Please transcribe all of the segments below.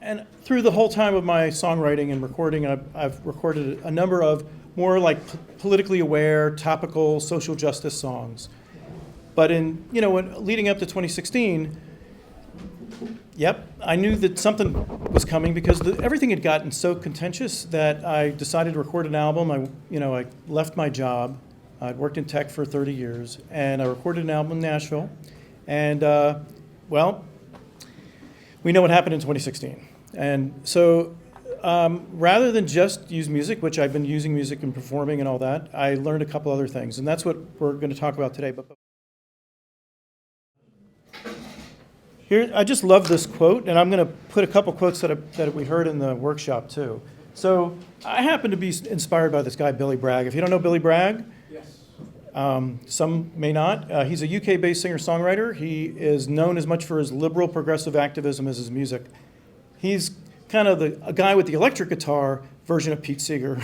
And through the whole time of my songwriting and recording, I've recorded a number of more like politically aware, topical, social justice songs. But leading up to 2016, I knew that something was coming because everything had gotten so contentious that I decided to record an album. I left my job. I'd worked in tech for 30 years, and I recorded an album in Nashville. And we know what happened in 2016. And so rather than just use music, which I've been using music and performing and all that, I learned a couple other things. And that's what we're going to talk about today. But here, I just love this quote, and I'm going to put a couple quotes that we heard in the workshop too. So I happen to be inspired by this guy, Billy Bragg. If you don't know Billy Bragg, some may not. He's a UK-based singer-songwriter. He is known as much for his liberal progressive activism as his music. He's kind of a guy with the electric guitar version of Pete Seeger.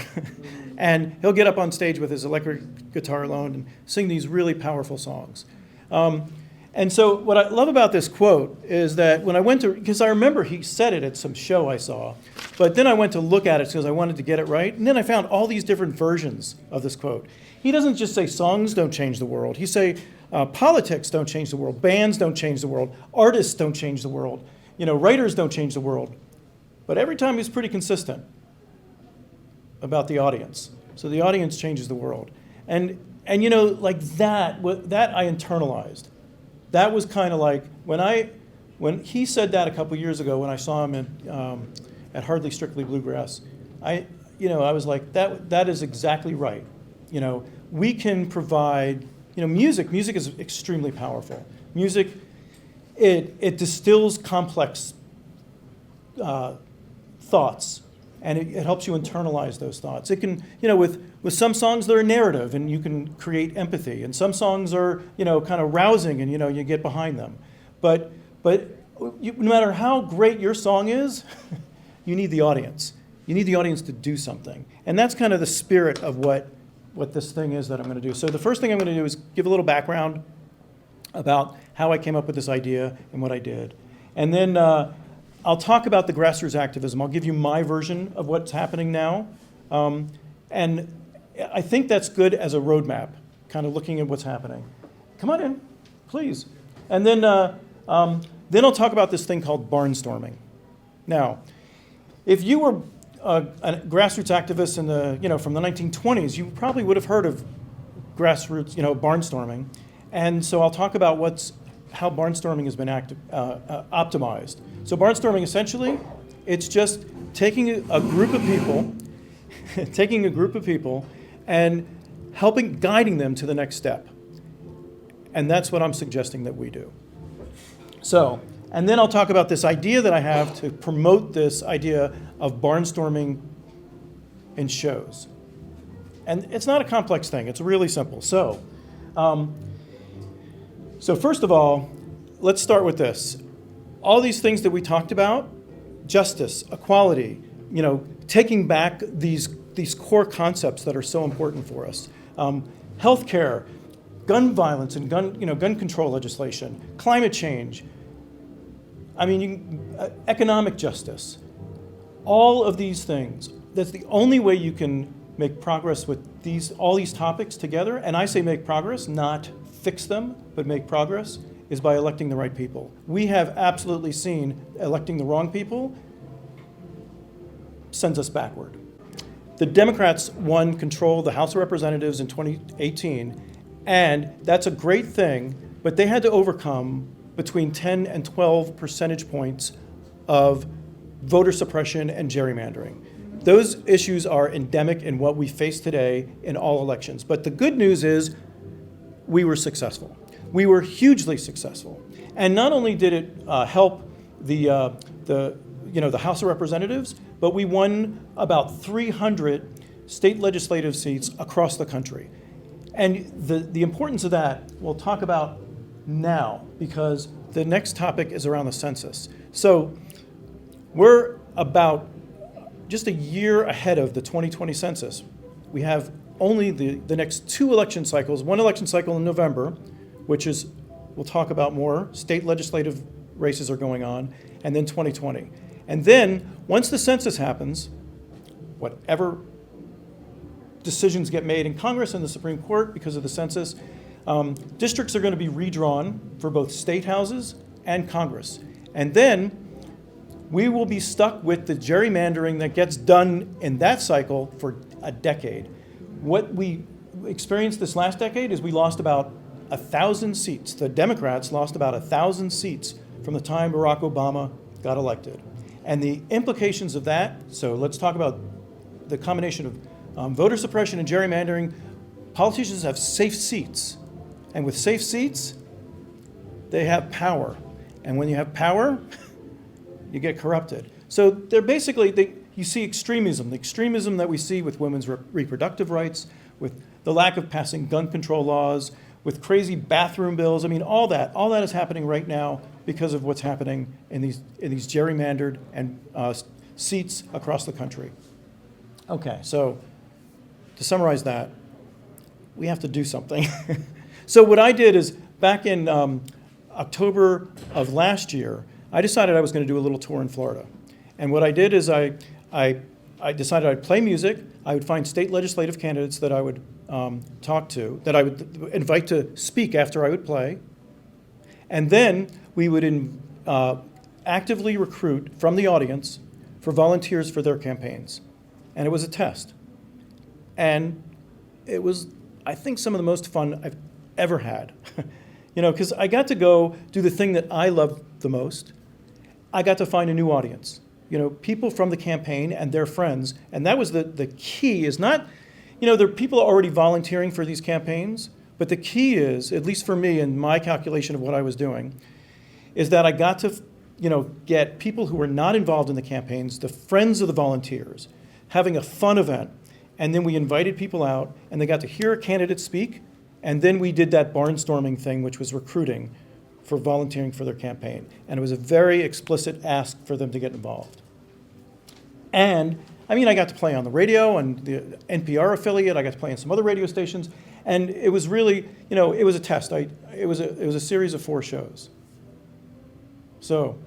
And he'll get up on stage with his electric guitar alone and sing these really powerful songs. And so what I love about this quote is that when I went to, because I remember he said it at some show I saw, but then I went to look at it because I wanted to get it right, and then I found all these different versions of this quote. He doesn't just say songs don't change the world. He say politics don't change the world, bands don't change the world, artists don't change the world, writers don't change the world. But every time he's pretty consistent about the audience. So the audience changes the world. And like that I internalized. That was kind of like when he said that a couple years ago when I saw him at Hardly Strictly Bluegrass. I was like, that is exactly right. We can provide, music is extremely powerful. Music, it distills complex thoughts, and it helps you internalize those thoughts. It can, with some songs they're a narrative, and you can create empathy, and some songs are, kind of rousing, and you get behind them. But no matter how great your song is, you need the audience. You need the audience to do something, and that's kind of the spirit of what this thing is that I'm going to do. So the first thing I'm going to do is give a little background about how I came up with this idea and what I did, and then I'll talk about the grassroots activism. I'll give you my version of what's happening now. And I think that's good as a roadmap, kind of looking at what's happening. Come on in, please. And then I'll talk about this thing called barnstorming. Now, if you were a grassroots activist from the 1920s, you probably would have heard of grassroots, barnstorming. And so I'll talk about how barnstorming has been optimized. So barnstorming, essentially, it's just taking a group of people, and guiding them to the next step. And that's what I'm suggesting that we do. So, and then I'll talk about this idea that I have to promote this idea of barnstorming in shows. And it's not a complex thing, it's really simple. So first of all, let's start with this. All these things that we talked about, justice, equality, taking back these core concepts that are so important for us. Healthcare, gun violence and gun control legislation, climate change, economic justice. All of these things, that's the only way you can make progress with all these topics together. And I say make progress, not fix them, but make progress, is by electing the right people. We have absolutely seen electing the wrong people sends us backward. The Democrats won control of the House of Representatives in 2018, and that's a great thing, but they had to overcome between 10 and 12 percentage points of voter suppression and gerrymandering. Those issues are endemic in what we face today in all elections. But the good news is we were successful. We were hugely successful. And not only did it help the House of Representatives, but we won about 300 state legislative seats across the country. And the importance of that we'll talk about now, because the next topic is around the census. So we're about just a year ahead of the 2020 census. We have only the next two election cycles, one election cycle in November, which is, we'll talk about more, state legislative races are going on, and then 2020. And then, once the census happens, whatever decisions get made in Congress and the Supreme Court because of the census, districts are going to be redrawn for both state houses and Congress. And then we will be stuck with the gerrymandering that gets done in that cycle for a decade. What we experienced this last decade is we lost about 1,000 seats. The Democrats lost about 1,000 seats from the time Barack Obama got elected. And the implications of that, so let's talk about the combination of voter suppression and gerrymandering. Politicians have safe seats. And with safe seats, they have power. And when you have power, you get corrupted. So they're basically, you see extremism, the extremism that we see with women's reproductive rights, with the lack of passing gun control laws, with crazy bathroom bills. I mean, all that is happening right now because of what's happening in these gerrymandered and seats across the country. Okay, so to summarize that, we have to do something. So what I did is, back in October of last year, I decided I was going to do a little tour in Florida. And what I did is I decided I'd play music. I would find state legislative candidates that I would talk to, that I would invite to speak after I would play. And then we would actively recruit from the audience for volunteers for their campaigns. And it was a test. And it was, I think, some of the most fun I've ever had. Because I got to go do the thing that I love the most. I got to find a new audience. People from the campaign and their friends. And that was the key, is not, there are people already volunteering for these campaigns, but the key is, at least for me and my calculation of what I was doing, is that I got to, get people who were not involved in the campaigns, the friends of the volunteers, having a fun event. And then we invited people out, and they got to hear a candidate speak, and then we did that barnstorming thing, which was recruiting for volunteering for their campaign. And it was a very explicit ask for them to get involved. And, I got to play on the radio and the NPR affiliate. I got to play on some other radio stations. And it was really, it was a test. It was a series of 4 shows. So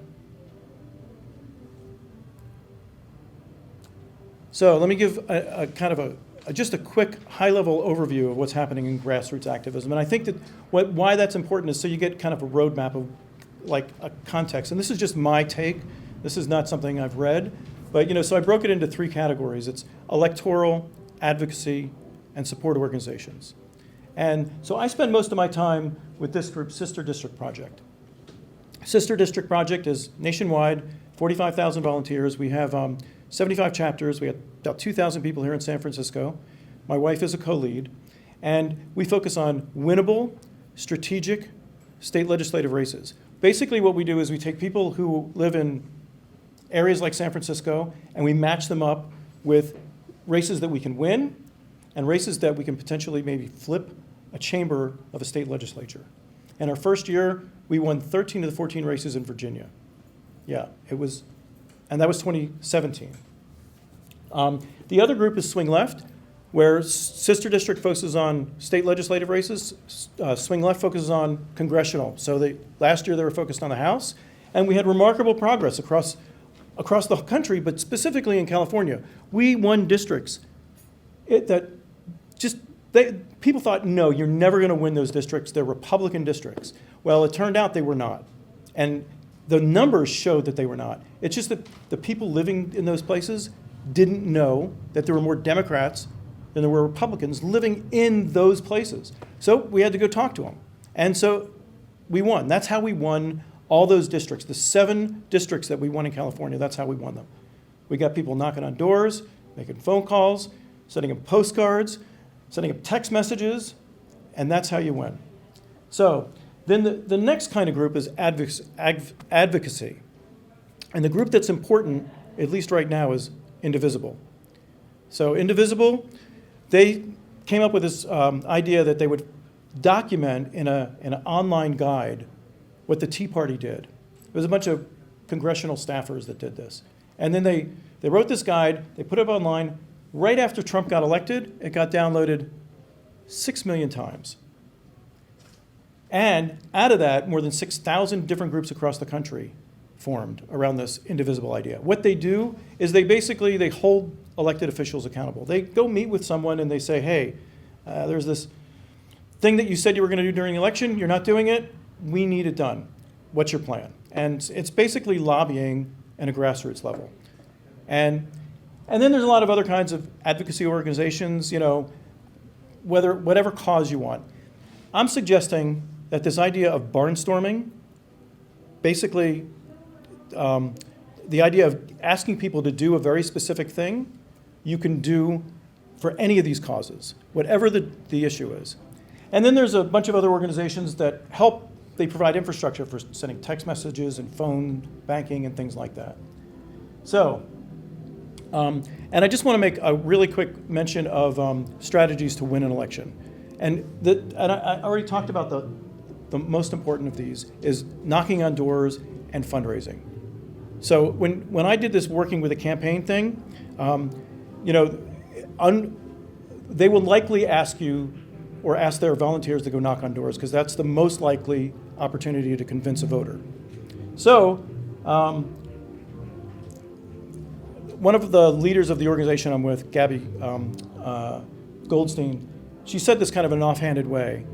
let me give a kind of just a quick high-level overview of what's happening in grassroots activism. And I think that why that's important is so you get kind of a roadmap of like a context. And this is just my take. This is not something I've read. But, so I broke it into 3 categories. It's electoral, advocacy, and support organizations. And so I spend most of my time with this group, Sister District Project. Sister District Project is nationwide, 45,000 volunteers. We have 75 chapters. We have about 2,000 people here in San Francisco. My wife is a co-lead. And we focus on winnable, strategic state legislative races. Basically what we do is we take people who live in areas like San Francisco and we match them up with races that we can win and races that we can potentially maybe flip a chamber of a state legislature. And our first year, we won 13 of the 14 races in Virginia. Yeah, and that was 2017. The other group is Swing Left, where Sister District focuses on state legislative races. Swing Left focuses on congressional. So last year they were focused on the House, and we had remarkable progress across the country, but specifically in California. We won districts people thought, no, you're never going to win those districts. They're Republican districts. Well, it turned out they were not. And the numbers showed that they were not. It's just that the people living in those places didn't know that there were more Democrats than there were Republicans living in those places. So we had to go talk to them. And so we won. That's how we won all those districts. The 7 districts that we won in California, that's how we won them. We got people knocking on doors, making phone calls, sending them postcards, sending them text messages, and that's how you win. So then the next kind of group is advocacy. And the group that's important, at least right now, is Indivisible. So Indivisible, they came up with this idea that they would document in an online guide what the Tea Party did. It was a bunch of congressional staffers that did this. And then they wrote this guide, they put it up online. Right after Trump got elected, it got downloaded 6 million times. And out of that, more than 6,000 different groups across the country formed around this indivisible idea. What they do is they hold elected officials accountable. They go meet with someone and they say, hey, there's this thing that you said you were going to do during the election, you're not doing it, we need it done. What's your plan? And it's basically lobbying at a grassroots level. And then there's a lot of other kinds of advocacy organizations, whatever cause you want. I'm suggesting that this idea of barnstorming, basically the idea of asking people to do a very specific thing, you can do for any of these causes, whatever the issue is. And then there's a bunch of other organizations that help. They provide infrastructure for sending text messages and phone banking and things like that. So, and I just want to make a really quick mention of strategies to win an election. And I already talked about the most important of these is knocking on doors and fundraising. So when I did this working with a campaign thing, they will likely ask you or ask their volunteers to go knock on doors because that's the most likely opportunity to convince a voter. So one of the leaders of the organization I'm with, Gabby Goldstein, she said this kind of in an offhanded way,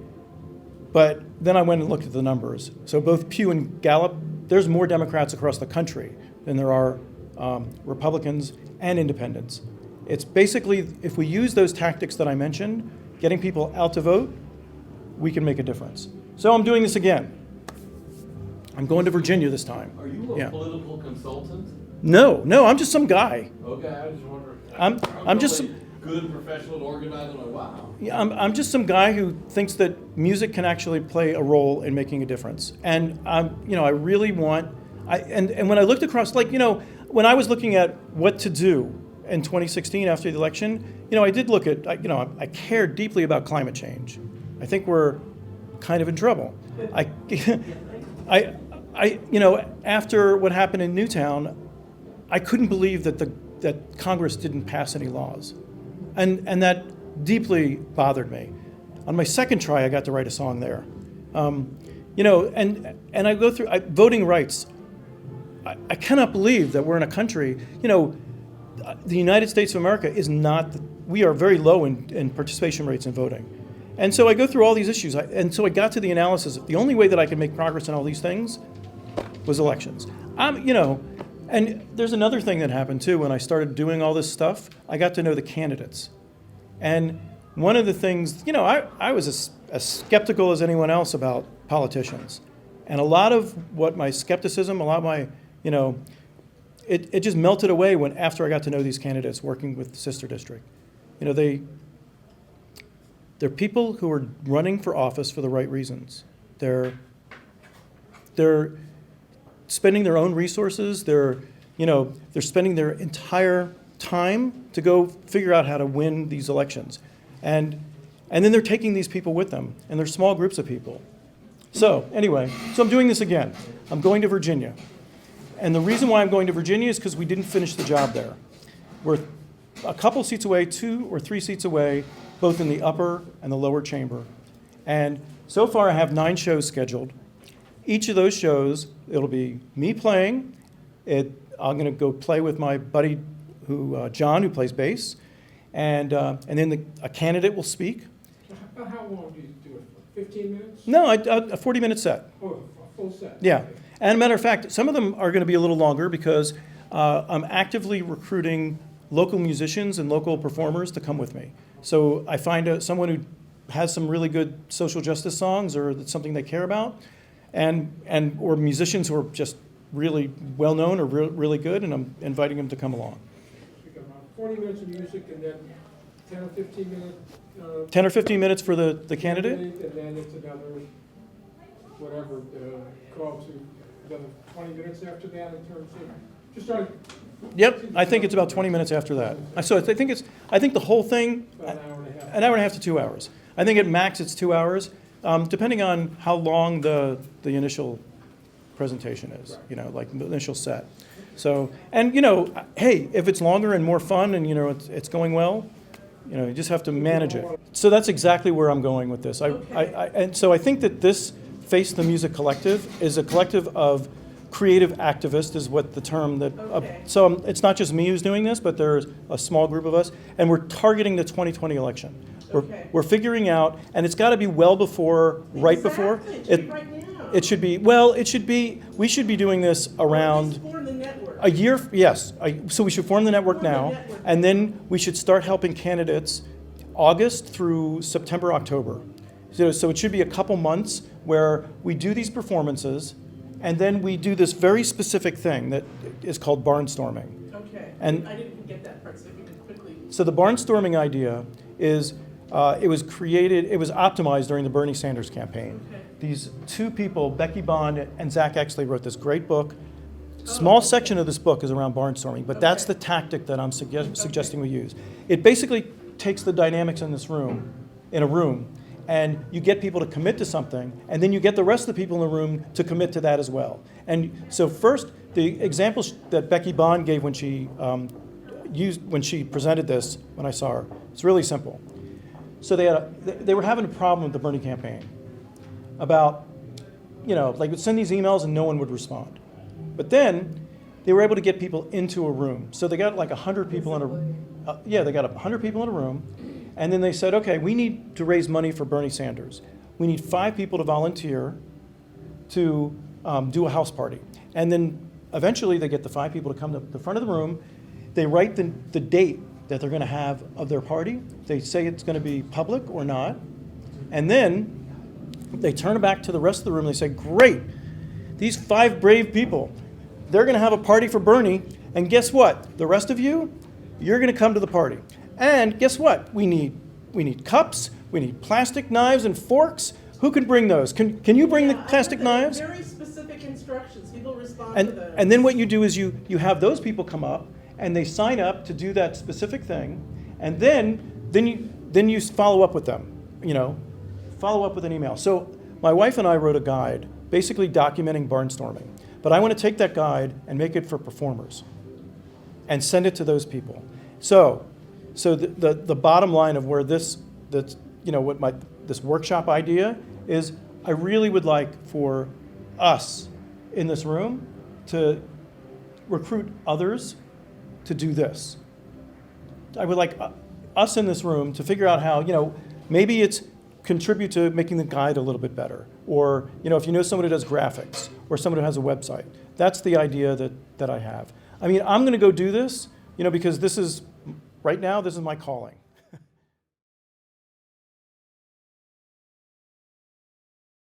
but then I went and looked at the numbers. So both Pew and Gallup, there's more Democrats across the country than there are Republicans and independents. It's basically, if we use those tactics that I mentioned, getting people out to vote, we can make a difference. So I'm doing this again. I'm going to Virginia this time. Are you a political consultant? No, I'm just some guy. Okay, I was just wondering. I'm just really good professional organizer. Wow. Yeah, I'm just some guy who thinks that music can actually play a role in making a difference. And I really want. And when I looked across, when I was looking at what to do in 2016 after the election, I did look at, I cared deeply about climate change. I think we're kind of in trouble. After what happened in Newtown, I couldn't believe that Congress didn't pass any laws. And that deeply bothered me. On my second try, I got to write a song there. And I go through voting rights. I cannot believe that we're in a country, the United States of America is not, we are very low in participation rates in voting. And so I go through all these issues. And so I got to the analysis. The only way that I could make progress on all these things was elections. And there's another thing that happened too. When I started doing all this stuff, I got to know the candidates. And one of the things, I was as skeptical as anyone else about politicians. And a lot of what my skepticism, a lot of my, it just melted away after I got to know these candidates working with the sister district. They're people who are running for office for the right reasons. They're spending their own resources. They're spending their entire time to go figure out how to win these elections. And then they're taking these people with them, and they're small groups of people. So anyway, I'm doing this again. I'm going to Virginia. And the reason why I'm going to Virginia is because we didn't finish the job there. We're a couple seats away, 2 or 3 seats away, both in the upper and the lower chamber. And so far I have 9 shows scheduled. Each of those shows, it'll be me playing. I'm going to go play with my buddy, John, who plays bass. And then a candidate will speak. About how long do you do it for? 15 minutes? No, a 40-minute set. Oh, a full set? Yeah. Okay. And a matter of fact, some of them are going to be a little longer because I'm actively recruiting local musicians and local performers to come with me. So I find someone who has some really good social justice songs or that's something they care about, or musicians who are just really well known or really good, and I'm inviting them to come along. We got about 40 minutes of music and then 10 or 15 minutes. 10 or 15 minutes for the candidate? And then it's another, whatever, call to another 20 minutes after that in terms of, just start. Yep, I think it's about 20 minutes after that. So I think the whole thing, About an hour and a half. an hour and a half to 2 hours. I think at max it's 2 hours, depending on how long the initial presentation is, like the initial set. So, and hey, if it's longer and more fun and it's going well, you just have to manage it. So that's exactly where I'm going with this. And so I think that this Face the Music Collective is a collective of creative activist is what the term that, Okay. so it's not just me who's doing this, but there's a small group of us, and we're targeting the 2020 election. Okay. We're figuring out, and it's got to be well before, right before. Exactly. It should be right now. It should be, well, it should be, we should be doing this around Let's form the network. a year, yes. So we should form the network Form the now, network. and then we should start helping candidates August through September, October. So it should be a couple months where we do these performances, and then we do this very specific thing that is called barnstorming. Okay. And- I didn't get that part, so if you could quickly. So the barnstorming idea is, it was optimized during the Bernie Sanders campaign. Okay. These two people, Becky Bond and Zach Exley, wrote this great book. Small section of this book is around barnstorming, but that's the Okay. tactic that I'm suggesting we use. It basically takes the dynamics in this room, in a room, and you get people to commit to something, and then you get the rest of the people in the room to commit to that as well. And so first, the examples that Becky Bond gave when she presented this, when I saw her, it's really simple. So they were having a problem with the Bernie campaign about, like would send these emails and no one would respond. But then they were able to get people into a room. So they got like 100 people in they got 100 people in a room. And then they said, okay, we need to raise money for Bernie Sanders. We need 5 people to volunteer to do a house party. And then eventually they get the 5 people to come to the front of the room. They write the date that they're going to have of their party. They say it's going to be public or not. And then they turn it back to the rest of the room. They say, great, these 5 brave people, they're going to have a party for Bernie. And guess what? The rest of you, you're going to come to the party. And guess what? We need cups, we need plastic knives and forks. Who can bring those? Can you bring the Yeah, I plastic put that knives? Very specific instructions. People respond to those. And then what you do is you have those people come up and they sign up to do that specific thing, and then you follow up with them, follow up with an email. So my wife and I wrote a guide basically documenting barnstorming. But I want to take that guide and make it for performers and send it to those people. So the bottom line of where this workshop idea is, I really would like for us in this room to recruit others to do this. I would like us in this room to figure out how, maybe it's contribute to making the guide a little bit better. Or, if you know someone who does graphics or someone who has a website. That's the idea that I have. I mean, I'm going to go do this, because right now, this is my calling.